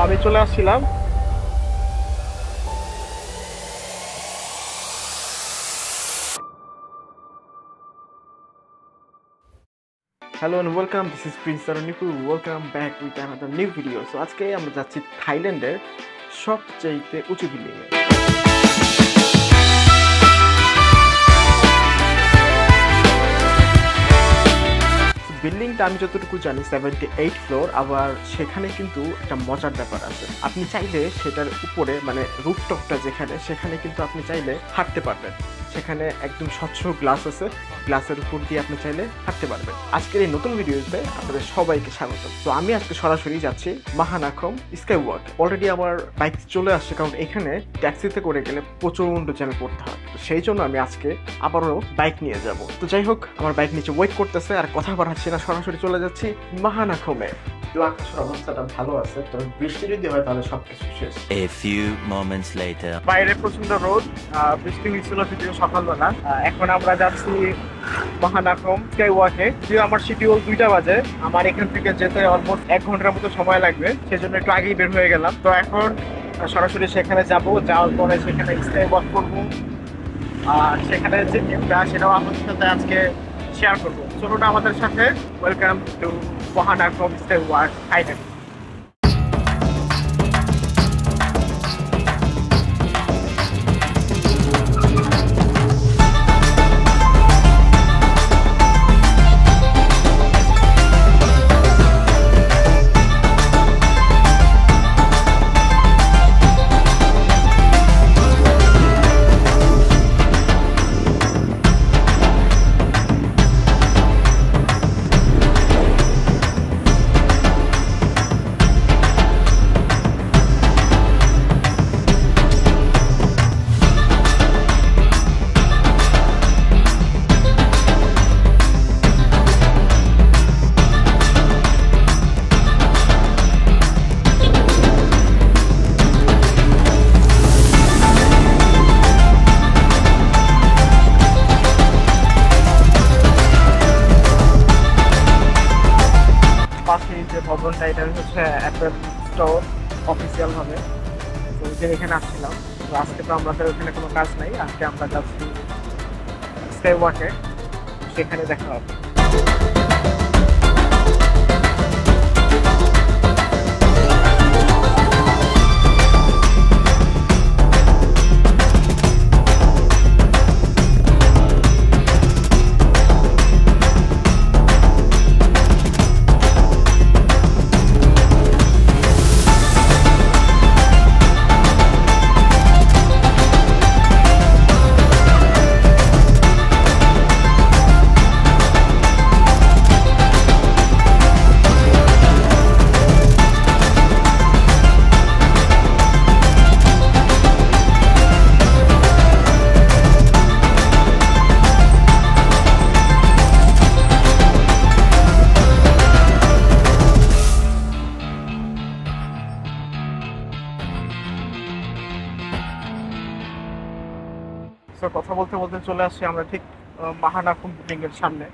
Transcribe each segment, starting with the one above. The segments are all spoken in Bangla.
আমি চলে আসছিলাম Hello and welcome, this is Prince Taranipu. Welcome back with another new video. So আজকে আমরা যাচ্ছি থাইল্যান্ডের সবচেয়ে উঁচু বিল্ডিং এ। বিল্ডিংটা আমি যতটুকু জানি 78 ফ্লোর, আবার সেখানে কিন্তু একটা মজার ব্যাপার আছে। আপনি চাইলে সেটার উপরে মানে রুফটপটা সেখানে কিন্তু আপনি চাইলে হাঁটতে পারবেন। সেখানে একদম স্বচ্ছ গ্লাস আছে, গ্লাসের উপর দিয়ে আপনি চাইলে হাঁটতে পারবেন। আজকের এই নতুন ভিডিওতে আপনাদের সবাইকে স্বাগত। তো আমি আজকে সরাসরি যাচ্ছি মাহানাখম স্কাই ওয়াক। অলরেডি আমার বাইক চলে আসছে, কারণ এখানে ট্যাক্সিতে করে গেলে প্রচন্ড জ্যামে পড়তে হয়। তো সেই জন্য আমি আজকে আবারও বাইক নিয়ে যাব। তো যাই হোক, আমার বাইক নিচে ওয়েট করতেছে, আর কথা বাড়াচ্ছি না, সরাসরি চলে যাচ্ছি মাহানাখমে। আকাশের অবস্থাটা ভালো আছে, তবে বৃষ্টি যদি হয় তাহলে সবকিছু শেষ। A few moments later. বাইরে প্রচন্ড রোদ, বৃষ্টি হয়েছিল যদিও সকালবেলা। এখন আমরা যাচ্ছি মাহানাখম স্কাই ওয়াকে। যদিও আমার শিডিউল 2টা বাজে, আমার এখান থেকে যেতে অলমোস্ট 1 ঘন্টার মতো সময় লাগবে, সেজন্য একটু আগেই বের হয়ে গেলাম। তো এখন সরাসরি সেখানে যাব, যাওয়ার পরে সেখানে স্কাই ওয়াক করবো, আর সেখানে যে ভিউটা সেটাও আপনাদের সাথে আজকে শেয়ার করবো। চলুন আমাদের সাথে। Welcome to Mahanakhon sky walk Thailand. যে ভবনটা, এটা হচ্ছে অ্যাপেল স্টোর অফিসিয়াল ভাবে। তো যে এখানে আসছিলাম, তো আজকে তো আমাদের ওখানে কোনো কাজ নাই, আজকে আমরা যাচ্ছি স্কাই ওয়াকে, সেখানে দেখা হবে। কথা বলতে বলতে চলে আসছি আমরা ঠিক মাহানাখম বিল্ডিং এর সামনে।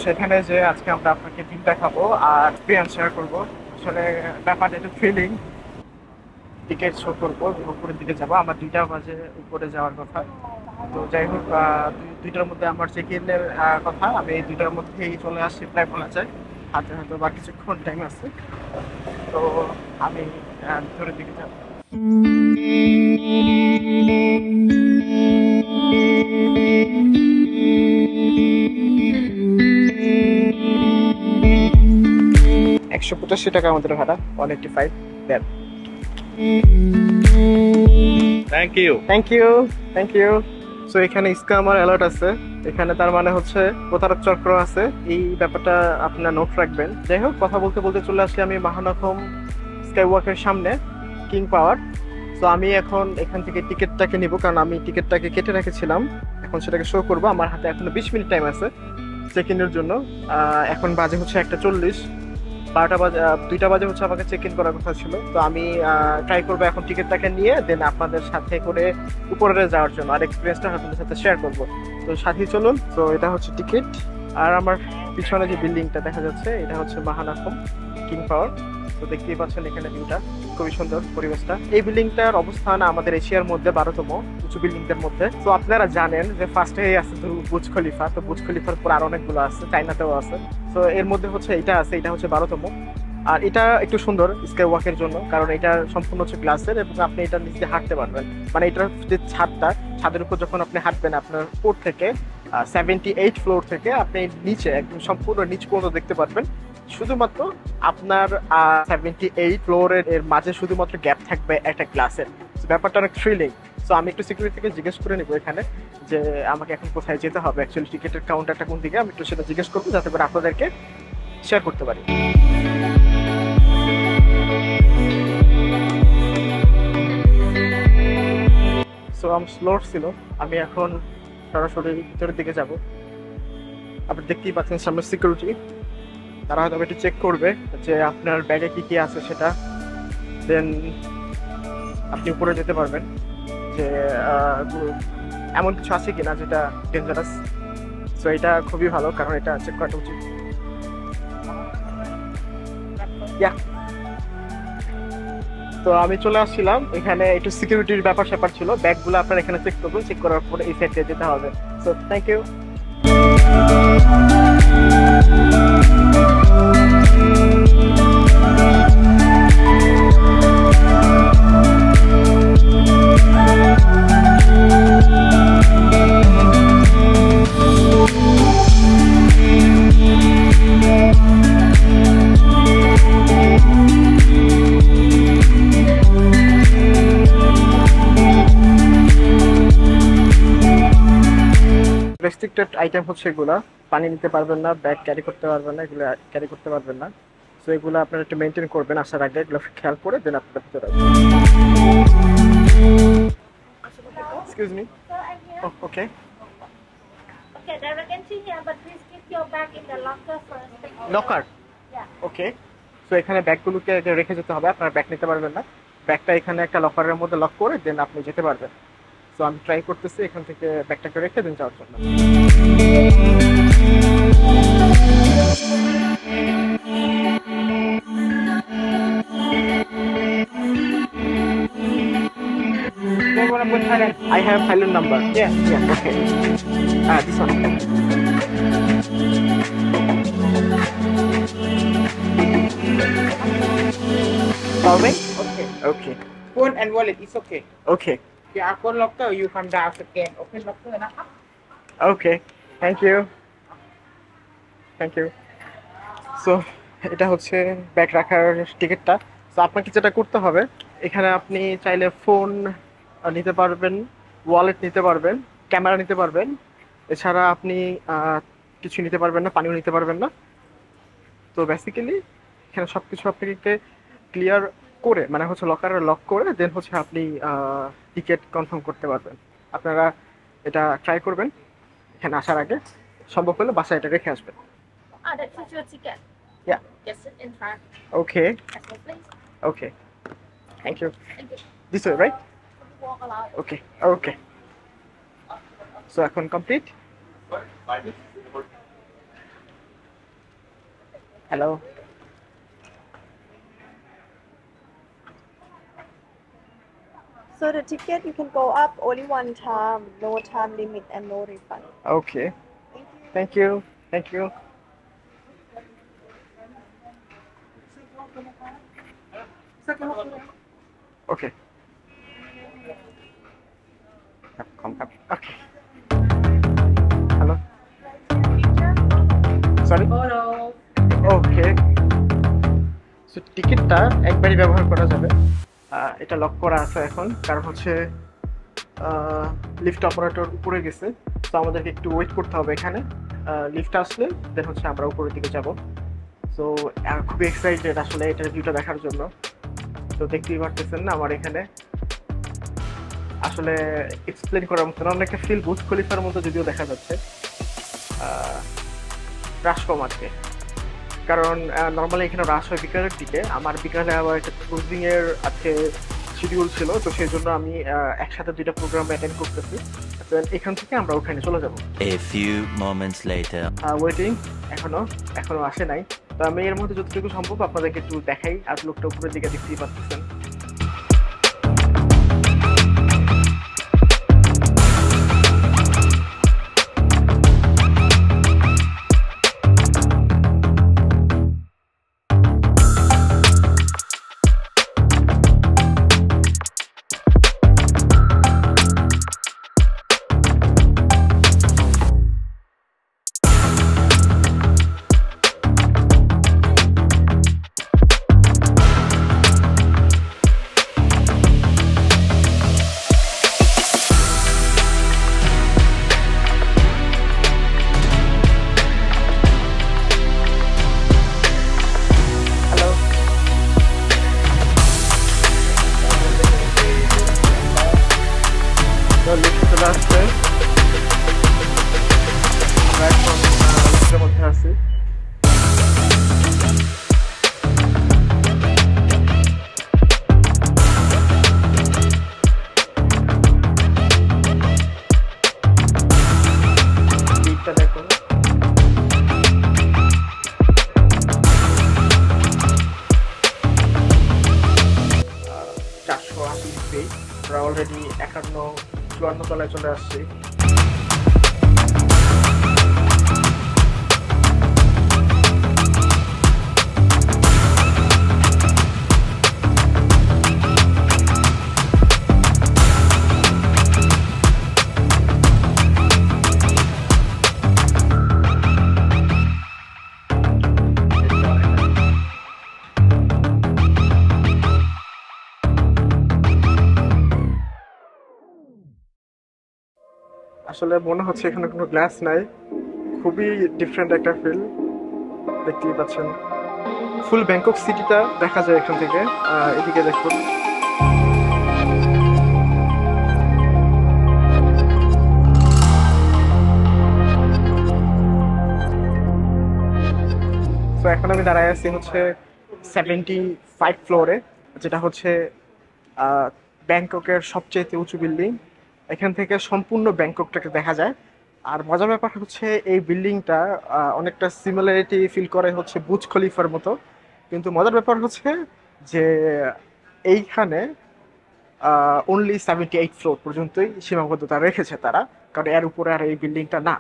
সেখানে যে আজকে আমরা আপনাকে ভিউ দেখাবো আর এক্সপিরিয়েন্স শেয়ার করবো। আসলে ব্যাপারটা একটু থ্রিলিং। টিকিট শো করবো, উপরের দিকে যাবো। আমার 2টা বাজে উপরে যাওয়ার কথা। তো যাই হোক, 2টার মধ্যে আমার চেক ইনের কথা। আমি এই 2টার মধ্যেই চলে আসছি প্রায় বলা যায়। হাতে হয়তো বা কিছুক্ষণ টাইম আছে। তো আমি ভিতরের দিকে যাবো। $185 আমাদের ভাড়া, 185 দেন। Thank you. সো এখানে স্ক্যামার অ্যালার্ট আছে, এখানে তার মানে হচ্ছে প্রতারক চক্র আছে, এই ব্যাপারটা আপনারা নোট রাখবেন। যাই হোক, কথা বলতে বলতে চলে আসছি আমি মাহানাখম স্কাই ওয়াকের সামনে, কিং পাওয়ার। তো আমি এখন এখান থেকে টিকিটটাকে নিব, কারণ আমি টিকিটটাকে কেটে রেখেছিলাম, এখন সেটাকে শো করবো। আমার হাতে এখনো 20 মিনিট টাইম আছে চেক ইনের জন্য। এখন বাজে হচ্ছে 1:40, 12টা বাজে, 2টা বাজে হচ্ছে আমাকে চেক ইন করার কথা ছিল। তো আমি ট্রাই করবো এখন টিকিটটাকে নিয়ে দেন আপনাদের সাথে করে উপরে যাওয়ার জন্য, আর এক্সপিরিয়েন্সটা আপনাদের সাথে শেয়ার করবো। তো সাথে চলুন। তো এটা হচ্ছে টিকিট, আর আমার পিছনে যে বিল্ডিংটা দেখা যাচ্ছে এটা হচ্ছে মাহানাখম কিং পাওয়ার। তো দেখতেই পাচ্ছেন এখানে ভিউটা খুবই সুন্দর পরিবেশটা। এই বিল্ডিংটার অবস্থান আমাদের এশিয়ার মধ্যে 12তম উঁচু বিল্ডিংদের মধ্যে। তো আপনারা জানেন যে ফার্স্টে আছে বুর্জ খলিফা, তো বুর্জ খলিফার পর আরো অনেকগুলো আছে, চাইনাতেও আছে। তো এর মধ্যে হচ্ছে এটা আছে, এটা হচ্ছে 12তম। আর এটা একটু সুন্দর স্কাই ওয়াকের জন্য, কারণ এটা সম্পূর্ণ হচ্ছে গ্লাসের এবং আপনি এটা নিচে হাঁটতে পারবেন। মানে এটার যে ছাদের উপর যখন আপনি হাঁটবেন, আপনার উপর থেকে 78 ফ্লোর থেকে আপনি নিচে একদম সম্পূর্ণ নিচ পর্যন্ত দেখতে পারবেন। শুধুমাত্র আপনার 78 ফ্লোরের এর মাঝে শুধুমাত্র গ্যাপ থাকবে একটা গ্লাসের। ব্যাপারটা অনেক থ্রিলিং। সো আমি একটু সিকিউরিটি থেকে জিজ্ঞেস করে নিবো এখানে যে আমাকে এখন কোথায় যেতে হবে, অ্যাকচুয়ালি টিকিটের কাউন্টারটা কোন দিকে, আমি একটু সেটা জিজ্ঞেস করবো যাতে করে আপনাদেরকে শেয়ার করতে পারি। সো আমার স্লোট ছিল, আমি এখন সরাসরি ভিতরের দিকে যাব। আপনি দেখতেই পাচ্ছেন সামনে সিকিউরিটি, তারা হয়তো একটু চেক করবে যে আপনার ব্যাগে কি কি আছে সেটা, দেন আপনি উপরে যেতে পারবেন। যে এমন কিছু আছে কিনা যেটা ডেঞ্জারাস। সো এটা খুবই ভালো, কারণ এটা চেক করাটা উচিত। তো আমি চলে আসছিলাম এখানে, একটু সিকিউরিটির ব্যাপার স্যাপার ছিল, ব্যাগগুলো আপনারা এখানে চেক করবেন, চেক করার পরে এই সাইডে যেতে হবে। So thank you. Restricted item হচ্ছে এগুলা, পানি নিতে পারবেন না, ব্যাগ ক্যারি করতে পারবেন না, এগুলো ক্যারি করতে পারবেন না। সো এগুলো আপনারা একটু মেনটেন করবেন আসার আগে, এগুলো খেয়াল করে দেন আপনারা ভিতরে আসবেন। Excuse me. Okay Okay, direct entry here, but please keep your bag in the locker first. Locker. Yeah. Okay, so এখানে ব্যাগগুলোকে রেখে যেতে হবে, আপনারা ব্যাগ নিতে পারবেন না। ব্যাগটা এখানে একটা লকারের মধ্যে লক করে দেন আপনি যেতে পারবেন। সো আমি ট্রাই করতেছি এখান থেকে ব্যাগটাকে রেখে দেন যাওয়ার জন্য। I have Thailand number. Yeah, okay. This one. Solving? Okay. Phone and wallet is okay. Okay. QR code locker, you come down scan. Open locker นะครับ Okay. Thank you. So এটা হচ্ছে ব্যাগ রাখার টিকিটটা। সো আপনাকে যেটা করতে হবে, এখানে আপনি চাইলে ফোন নিতে পারবেন, ওয়ালেট নিতে পারবেন, ক্যামেরা নিতে পারবেন। এছাড়া আপনি কিছু নিতে পারবেন না, পানিও নিতে পারবেন না। তো বেসিক্যালি এখানে সব কিছু আপনাকে ক্লিয়ার করে, মানে হচ্ছে লকারে লক করে দেন হচ্ছে আপনি টিকিট কনফার্ম করতে পারবেন। আপনারা এটা ট্রাই করবেন এখানে আসার আগে, সম্ভব হলে বাসায় এটা রেখে আসবেন। That is your ticket. Yeah. Just sit in front. Okay. As well, please. Okay. Thank you. Thank you. This way, right? Walk allowed. Okay. So এখন complete? Hello. So the ticket you can go up only one time, no time limit and no refund. Okay. Thank you. Okay. Okay. Hello. Sorry. Okay. So টিকিটটা একবারই ব্যবহার করা যাবে। এটা লক করা আছে এখন, কারণ হচ্ছে লিফট অপারেটর উপরে গেছে। তো আমাদেরকে একটু ওয়েট করতে হবে এখানে, লিফট আসলে দেন হচ্ছে আমরা উপরের দিকে যাব। সো খুবই এক্সাইটেড আসলে এটার ভিউটা দেখার জন্য। তো দেখতেই পারতেছেন না আমার এখানে আসলে এক্সপ্লেন করার মতো না, অনেকটা ফিল বুর্জ খলিফার মতো যদিও দেখা যাচ্ছে, রাশ কম আজকে। কারণ নর্মালি এখানে রাশ হয় বিকালের দিকে, আমার বিকালে আবার একটা ক্রুজিং এর আজকে শিডিউল ছিল, তো সেই জন্য আমি একসাথে দুইটা প্রোগ্রাম অ্যাটেন্ড করতেছি। এখান থেকে আমরা ওখানে চলে যাব। A few moments later. Waiting, এখনো আসে নাই। তো আমি এর মধ্যে যতটুকু সম্ভব আপনাদেরকে একটু দেখাই। আউটলুকটা উপরের দিকে দেখতেই পাচ্ছেন। লিফট চলে আসছে, আমরা এখন লিফটের মধ্যে আছি। লিফটটা দেখুন, 480 ফিট। আমরা অলরেডি 51-54 তলায় চলে আসছি। আসলে মনে হচ্ছে এখানে কোনো গ্লাস নাই, খুবই ডিফারেন্ট একটা ফিল। দেখতেই পাচ্ছেন ফুল ব্যাংকক সিটিটা দেখা যায় এখান থেকে। এদিকে দেখুন, তো এখন আমি দাঁড়ায় আছি হচ্ছে 75 ফ্লোরে, যেটা হচ্ছে ব্যাংককের সবচেয়ে উঁচু বিল্ডিং। এখান থেকে সম্পূর্ণ ব্যাংককটাকে দেখা যায়। আর মজার ব্যাপার হচ্ছে এই বিল্ডিংটা অনেকটা সিমিলারিটি ফিল করে হচ্ছে বুর্জ খলিফার মতো, কিন্তু মজার ব্যাপার হচ্ছে যে এইখানে অনলি 78 ফ্লোর পর্যন্তই সীমাবদ্ধতা রেখেছে তারা, কারণ এর উপরে আর এই বিল্ডিংটা না।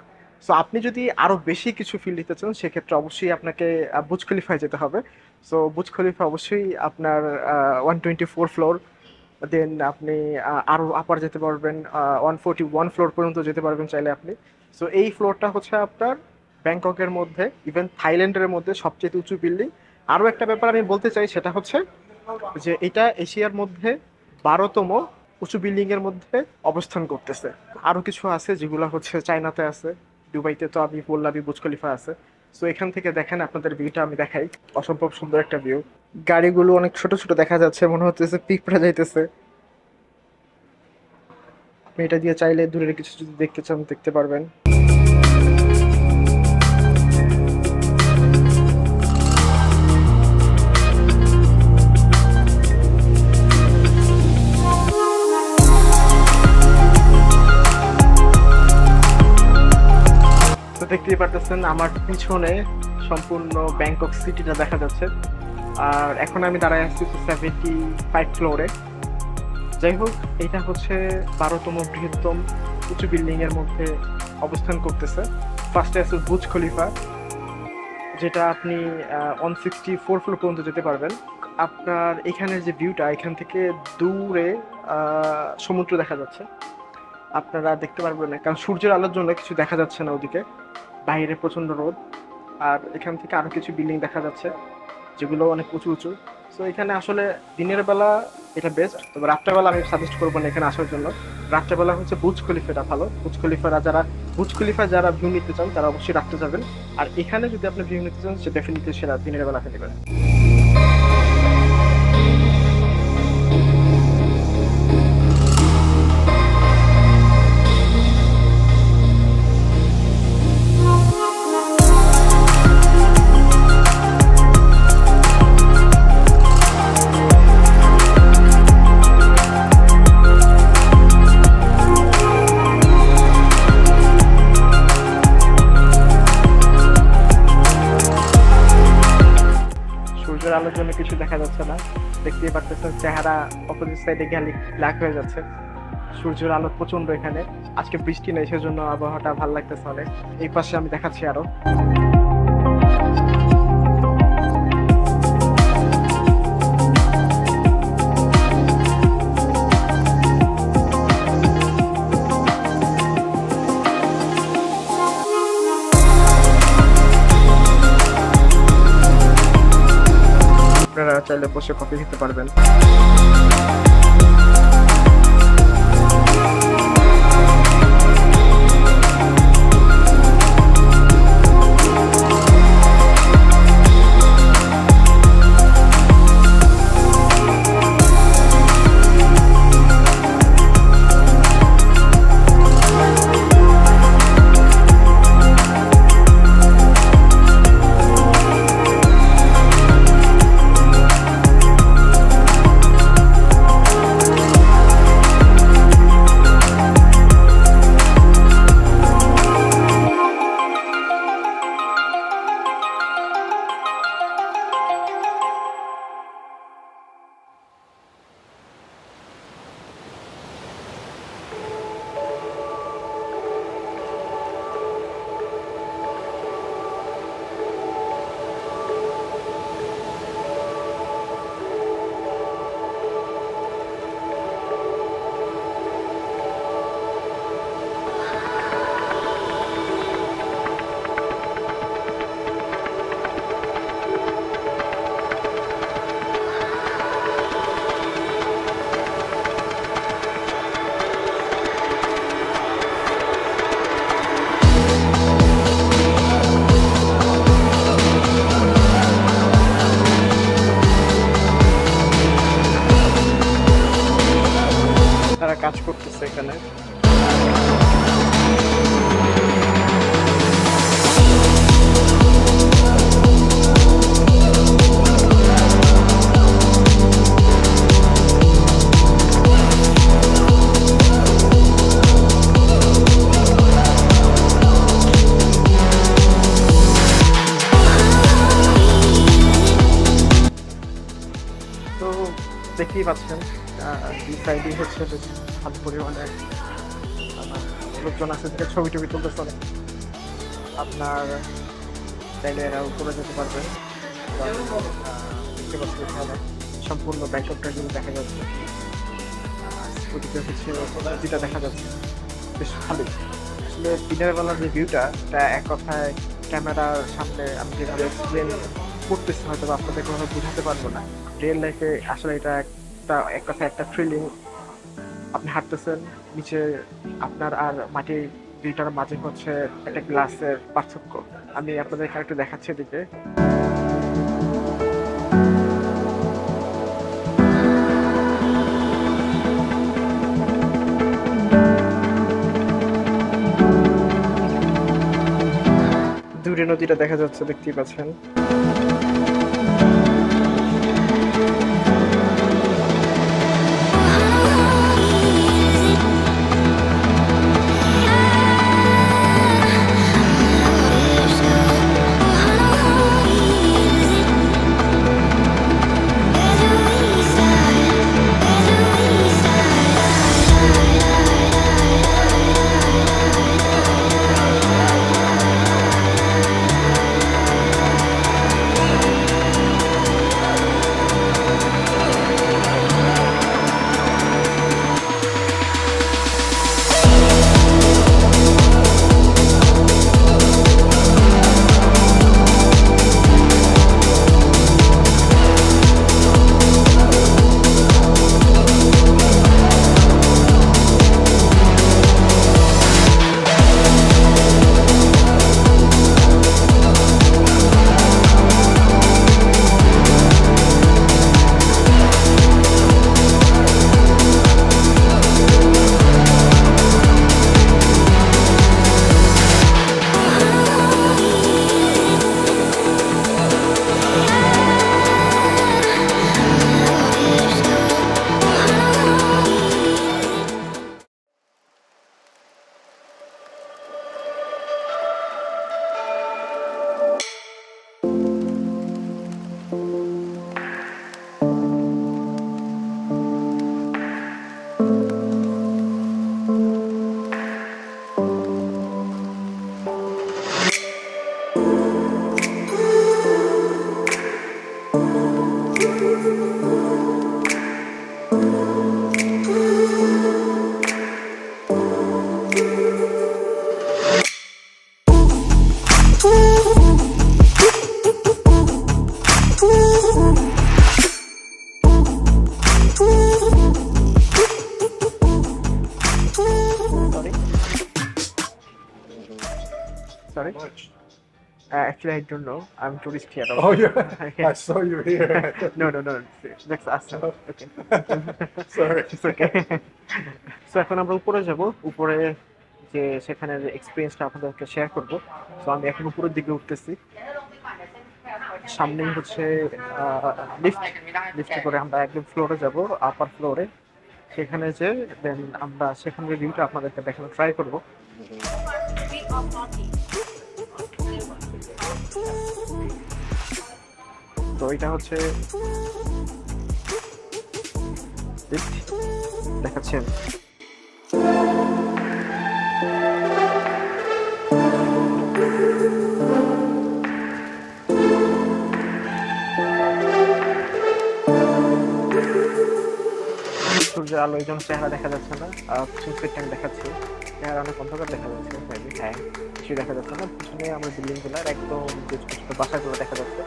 সো আপনি যদি আরও বেশি কিছু ফিল দিতে চান সেক্ষেত্রে অবশ্যই আপনাকে বুর্জ খলিফায় যেতে হবে। সো বুর্জ খলিফা অবশ্যই আপনার 124 ফ্লোর, দেন আপনি আরও আপার যেতে পারবেন, 141 ফ্লোর পর্যন্ত যেতে পারবেন চাইলে আপনি। সো এই ফ্লোরটা হচ্ছে আপনার ব্যাংককের মধ্যে, ইভেন থাইল্যান্ডের মধ্যে সবচেয়ে উঁচু বিল্ডিং। আরও একটা ব্যাপার আমি বলতে চাই, সেটা হচ্ছে যে এটা এশিয়ার মধ্যে 12তম উঁচু বিল্ডিংয়ের মধ্যে অবস্থান করতেছে। আরও কিছু আছে যেগুলো হচ্ছে চায়নাতে আছে, দুবাইতে তো আমি বললাম বুর্জ খলিফা আছে। সো এখান থেকে দেখেন, আপনাদের ভিউটা আমি দেখাই, অসম্ভব সুন্দর একটা ভিউ। গাড়িগুলো অনেক ছোট ছোট দেখা যাচ্ছে, মনে হচ্ছে পিঁপড়া যাইতেছে। আপনি এটা দিয়ে চাইলে দূরের কিছু যদি দেখতে চান দেখতে পারবেন। তো দেখতেই পারতেছেন আমার পিছনে সম্পূর্ণ ব্যাংকক সিটিটা দেখা যাচ্ছে। আর এখন আমি দাঁড়ায় আসছি 75 ফ্লোরে। যাই হোক, এটা হচ্ছে 12তম বৃহত্তম উঁচু বিল্ডিং এর মধ্যে অবস্থান করতেছে। ফার্স্টে আছে বুর্জ খলিফা, যেটা আপনি 164 ফ্লোর পর্যন্ত যেতে পারবেন। আপনার এখানের যে ভিউটা, এখান থেকে দূরে সমুদ্র দেখা যাচ্ছে, আপনারা দেখতে পারবেন না কারণ সূর্যের আলোর জন্য কিছু দেখা যাচ্ছে না ওদিকে, বাইরে প্রচন্ড রোদ। আর এখান থেকে আরো কিছু বিল্ডিং দেখা যাচ্ছে যেগুলো অনেক উঁচু উঁচু। সো এখানে আসলে দিনের বেলা এটা বেস্ট, তবে রাত্রেবেলা আমি সাজেস্ট করবো না এখানে আসার জন্য। রাত্রেবেলা হচ্ছে বুর্জ খলিফাটা ভালো। বুর্জ খলিফা যারা ভিউ নিতে চান তারা অবশ্যই রাত্রে যাবেন। আর এখানে যদি আপনি ভিউ নিতে চান সে ডেফিনেটলি সেরা দিনের বেলা নেবেন। আলোর জন্য কিছু দেখা যাচ্ছে না, দেখতেই পারতেছেন চেহারা অপোজিট সাইডে গেলে ব্ল্যাক হয়ে যাচ্ছে। সূর্যের আলো প্রচন্ড এখানে, আজকে বৃষ্টি নেই সেজন্য আবহাওয়াটা ভালো লাগতেছে অনেক। এই পাশে আমি দেখাচ্ছি আরো। আপনারা চাইলে বসে কফি খেতে পারবেন। তারা কাজ করতেছে এখানে। তো দেখতেই পাচ্ছেন দুই সাইডে হচ্ছে ভালো পরিমাণে লোকজন আছে থেকে ছবি টবি তুলতেছে অনেক। আপনার চাইলে এরা উপরে যেতে পারবেন। দেখতে পাচ্ছি এখানে সম্পূর্ণ ব্যাংককটা কিন্তু দেখা যাচ্ছে। ওদিকে হচ্ছে যেটা দেখা যাচ্ছে বেশ ভালো। আসলে দিনের বেলার যে ভিউটা, এটা এক কথায় ক্যামেরার সামনে আমি যেভাবে এক্সপ্লেন করতেছি হয়তো আপনাদের কোনোভাবে বোঝাতে পারবো না। রিয়েল লাইফে আসলে এটা এক কথা একটা থ্রিলিং। আপনি হাঁটতেছেন, নিচে আপনার আর মাটির দুইটার মাঝে হচ্ছে একটা গ্লাসের পার্থক্য। আমি আপনাদের এখানে একটু দেখাচ্ছি এদিকে। দূরে নদীটা দেখা যাচ্ছে, দেখতেই পাচ্ছেন। Sorry. Much. Actually, I don't know. I'm tourist here. Oh, yeah. Yeah. I saw you here. No. Next ask. Okay. Sorry. It's okay. So এখন আমরা উপরে যাব, উপরে যে সেখানে যে এক্সপিরিয়েন্সটা আপনাদেরকে শেয়ার করব। সো আমি এখন উপরের দিকে উঠতেছি। সামনেই হচ্ছে লিফট করে আমরা একদম ফ্লোরে যাব, আপার ফ্লোরে। সেখানে যে দেন আমরা সেখানের ভিউটা আপনাদেরকে দেখানোর ট্রাই করব। তো এটা হচ্ছে লিফট, দেখাচ্ছেন। সূর্যের আলো এই জন্য চেহারা দেখা যাচ্ছে না, পিছন সাইডটা আমি দেখাচ্ছি, চেহারা অনেক অন্ধকার দেখা যাচ্ছে। হ্যাঁ, কিছু দেখা যাচ্ছে না, পিছনে আমার বিল্ডিং গুলার একদম যে ছোট ছোট বাসাগুলো দেখা যাচ্ছে।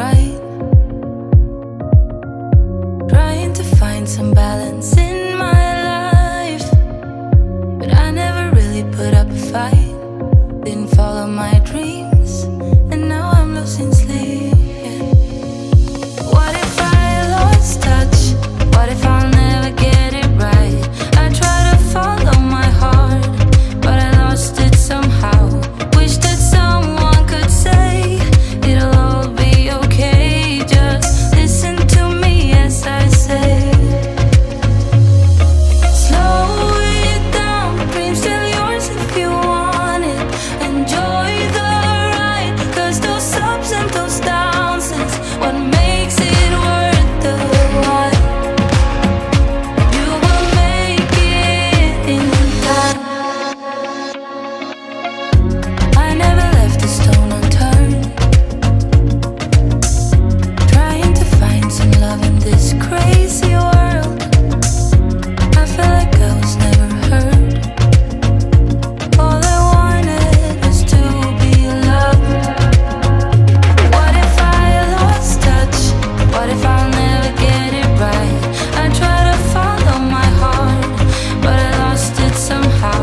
right. Trying to find some balance in my life, but I never really put up a fight. Didn't follow my dreams, and now I'm losing sleep. Yeah. What if I lost touch? What if I'll never get it right? I try to follow my heart, but I lost it somehow. Wish that someone could say it'll all be okay. Just listen to me as I say. Slow it down, dreams still yours if you want it. Enjoy the ride, 'cause those ups and those downs is what makes it worth the while. You will make it in time. I never left a stone unturned, trying to find some love in this crazy world. I felt like I was never heard. All I wanted was to be loved. What if I lost touch? What if I'll never get it right? I try to follow my heart, but I lost it somehow.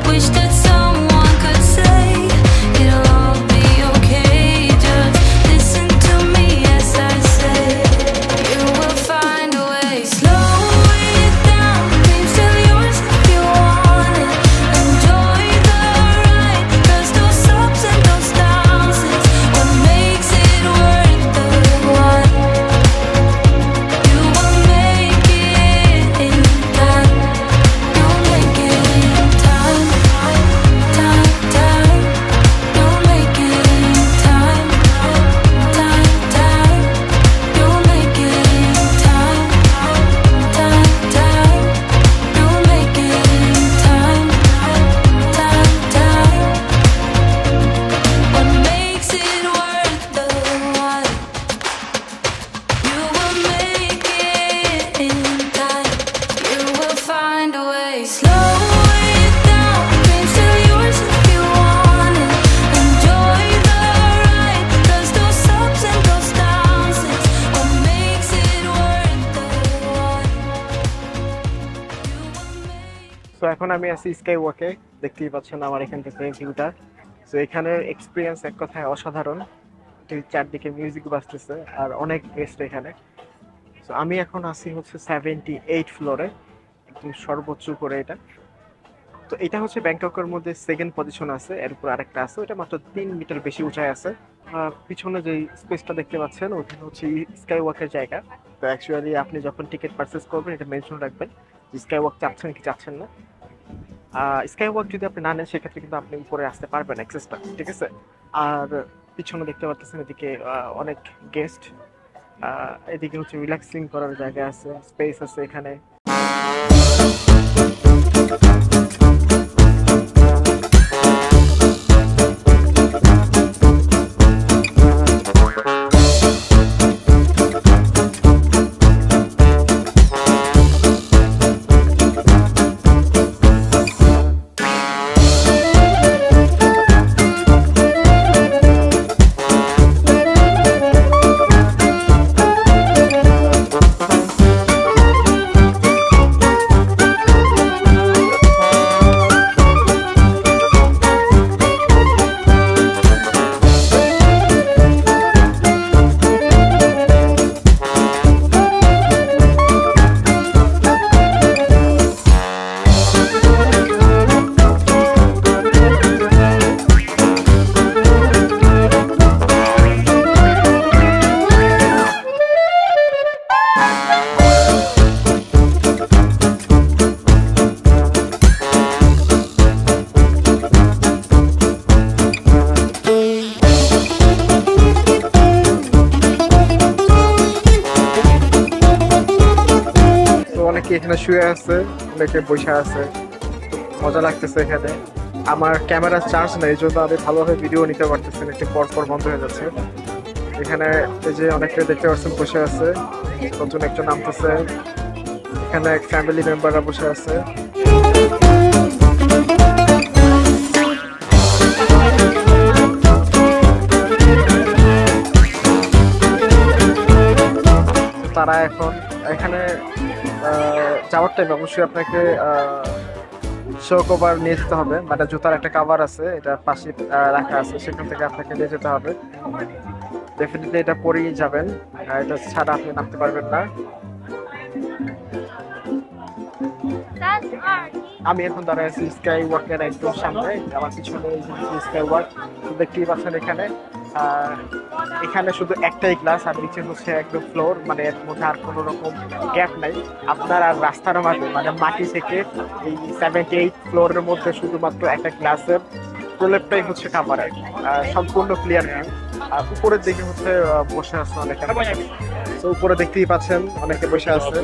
Wish that someone could say it'll all be okay. Just listen to me as I say. You will find a way. Slow it down, dreams still yours if you want it. Enjoy the ride, 'cause those ups and those downs is what makes it worth the while. You will make it in time. You'll make it in time. Time, time. You'll make it in time. Time, time. You'll make it in time. Time, time. You'll make it in time. Time, time. What makes it worth the while? You will make it in time. You will find a way. Slow it down, dreams still yours if you want it. Enjoy the ride, 'cause those ups and those downs is what makes it worth the while. You will make. So এখন আমি আছি স্কাই ওয়াকে, দেখতেই পাচ্ছেন আমার এখান থেকে ভিউটা। সো এখানের এক্সপিরিয়েন্স এক কথায় অসাধারণ। চারদিকে মিউজিক বাজতেছে আর অনেক গেস্ট এখানে। সো আমি এখন আছি হচ্ছে 78 ফ্লোরে, একদম সর্বোচ্চ করে এটা। তো এটা হচ্ছে ব্যাংককের মধ্যে সেকেন্ড পজিশন আছে, এর উপর আরেকটা আছে, ওটা মাত্র 3 মিটার বেশি উঁচায় আছে। পিছনে যে স্পেসটা দেখতে পাচ্ছেন ওখানে হচ্ছে স্কাই ওয়াকের জায়গা। তো অ্যাকচুয়ালি আপনি যখন টিকিট পারচেস করবেন এটা মেনশন রাখবেন যে স্কাই ওয়াক চাচ্ছেন কি চাচ্ছেন না। স্কাই ওয়াক যদি আপনি না নেন সেক্ষেত্রে কিন্তু আপনি উপরে আসতে পারবেন অ্যাক্সেসটা, ঠিক আছে। আর পিছনে দেখতে পাচ্ছেন এদিকে অনেক গেস্ট, এদিকে হচ্ছে রিল্যাক্সিং করার জায়গা আছে, স্পেস আছে এখানে। এখানে শুয়ে আছে, অনেকে বসে আছে, মজা লাগতেছে এখানে। আমার ক্যামেরা চার্জ নেই, এই জন্য আমি ভালোভাবে ভিডিও নিতে পারতেছি না, একটু পর পর বন্ধ হয়ে যাচ্ছে। এখানে এই যে অনেকে দেখতে পাচ্ছেন বসে আছে, নতুন একজন নামতেছে, এখানে এক ফ্যামিলি মেম্বাররা বসে আছে। তারা এখন এখানে যাওয়ার টাইম অবশ্যই আপনাকে শো কভার নিয়ে যেতে হবে, মানে জুতার একটা কভার আছে, এটা পাশে রাখা আছে, সেখান থেকে আপনাকে নিয়ে যেতে হবে। ডেফিনেটলি এটা পরেই যাবেন, এটা ছাড়া আপনি নামতে পারবেন না। আমি এখন দাঁড়ায় আছি স্কাই ওয়াকের একদম সামনে, আমার পিছনে স্কাই ওয়াক দেখতেই পাচ্ছেন। এখানে শুধু একটাই ক্লাস, আর নিচে হচ্ছে একদম ফ্লোর, মানে এর মধ্যে আর কোনো রকম গ্যাপ নাই। আপনার আর রাস্তার মাঝে মানে মাটি থেকে এই 78 ফ্লোরের মধ্যে শুধুমাত্র একটা ক্লাসের প্রলেপটাই হচ্ছে কাভার, সম্পূর্ণ ক্লিয়ার ভিউ। আর উপরের দিকে হচ্ছে বসে আছে অনেকে, তো উপরে দেখতেই পাচ্ছেন অনেকে বসে আছে।